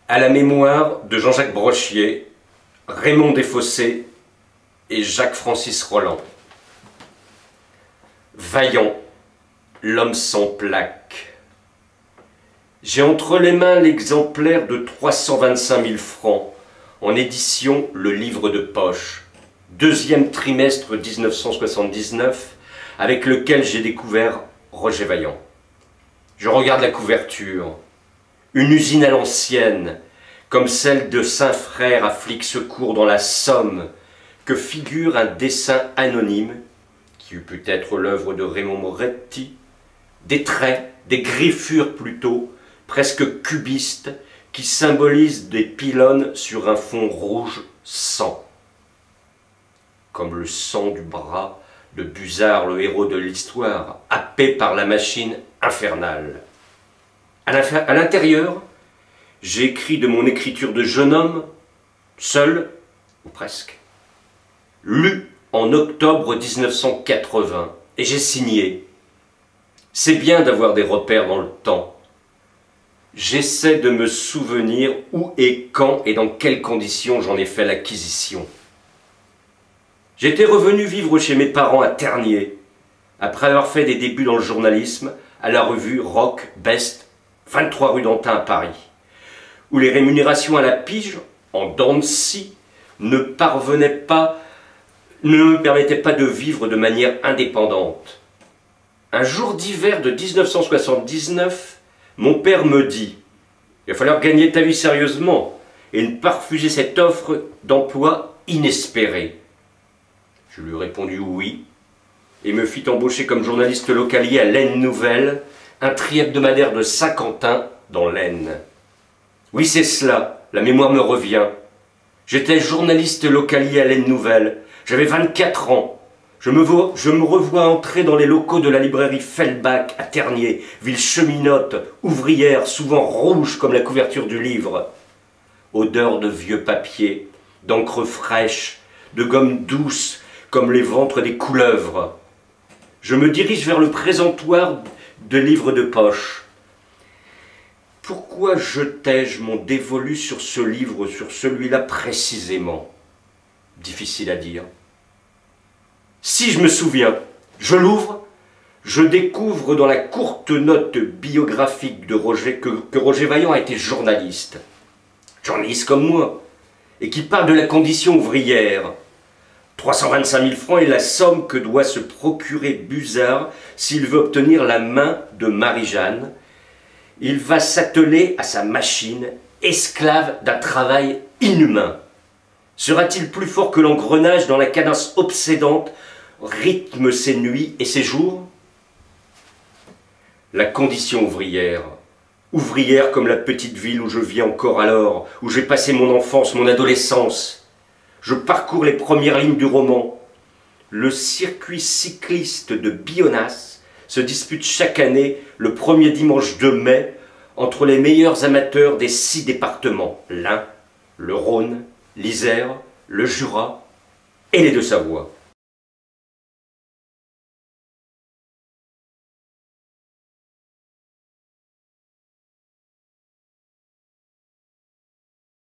À la mémoire de Jean-Jacques Brochier, Raymond Desfossés et Jacques-Francis Rolland. Vaillant, l'homme sans plaque. J'ai entre les mains l'exemplaire de 325 000 francs, en édition Le Livre de Poche, deuxième trimestre 1979, avec lequel j'ai découvert Roger Vaillant. Je regarde la couverture. Une usine à l'ancienne, comme celle de Saint-Frère à Flic-Secours dans la Somme, que figure un dessin anonyme, qui eût pu être l'œuvre de Raymond Moretti, des traits, des griffures plutôt, presque cubistes, qui symbolisent des pylônes sur un fond rouge sang. Comme le sang du bras de Busard, le héros de l'histoire, happé par la machine infernale. À l'intérieur, j'ai écrit de mon écriture de jeune homme, seul, ou presque, lu en octobre 1980, et j'ai signé. C'est bien d'avoir des repères dans le temps. J'essaie de me souvenir où et quand et dans quelles conditions j'en ai fait l'acquisition. J'étais revenu vivre chez mes parents à Tergnier, après avoir fait des débuts dans le journalisme à la revue Rock Best, 23 rue d'Antin à Paris, où les rémunérations à la pige, en dents de scie, ne me permettaient pas de vivre de manière indépendante. Un jour d'hiver de 1979, mon père me dit « Il va falloir gagner ta vie sérieusement et ne pas refuser cette offre d'emploi inespérée. » Je lui ai répondu oui et me fit embaucher comme journaliste localier à l'Aisne Nouvelle, un tri-hebdomadaire de Saint-Quentin dans l'Aisne. Oui, c'est cela, la mémoire me revient. J'étais journaliste localier à l'Aisne Nouvelle, j'avais 24 ans. Je me revois entrer dans les locaux de la librairie Feldbach à Tergnier, ville cheminote, ouvrière, souvent rouge comme la couverture du livre. Odeur de vieux papier, d'encre fraîche, de gomme douce comme les ventres des couleuvres. Je me dirige vers le présentoir de livres de poche. Pourquoi jetai-je mon dévolu sur ce livre, sur celui-là précisément? Difficile à dire. Si je me souviens, je l'ouvre, je découvre dans la courte note biographique de Roger que Roger Vaillant a été journaliste comme moi, et qui parle de la condition ouvrière. 325 000 francs est la somme que doit se procurer Busard s'il veut obtenir la main de Marie-Jeanne. Il va s'atteler à sa machine, esclave d'un travail inhumain. Sera-t-il plus fort que l'engrenage dans la cadence obsédante rythme ses nuits et ses jours? La condition ouvrière, ouvrière comme la petite ville où je vis encore alors, où j'ai passé mon enfance, mon adolescence. Je parcours les premières lignes du roman. Le circuit cycliste de Bionas se dispute chaque année le premier dimanche de mai entre les meilleurs amateurs des 6 départements, l'Ain, le Rhône, l'Isère, le Jura et les Deux-Savoie.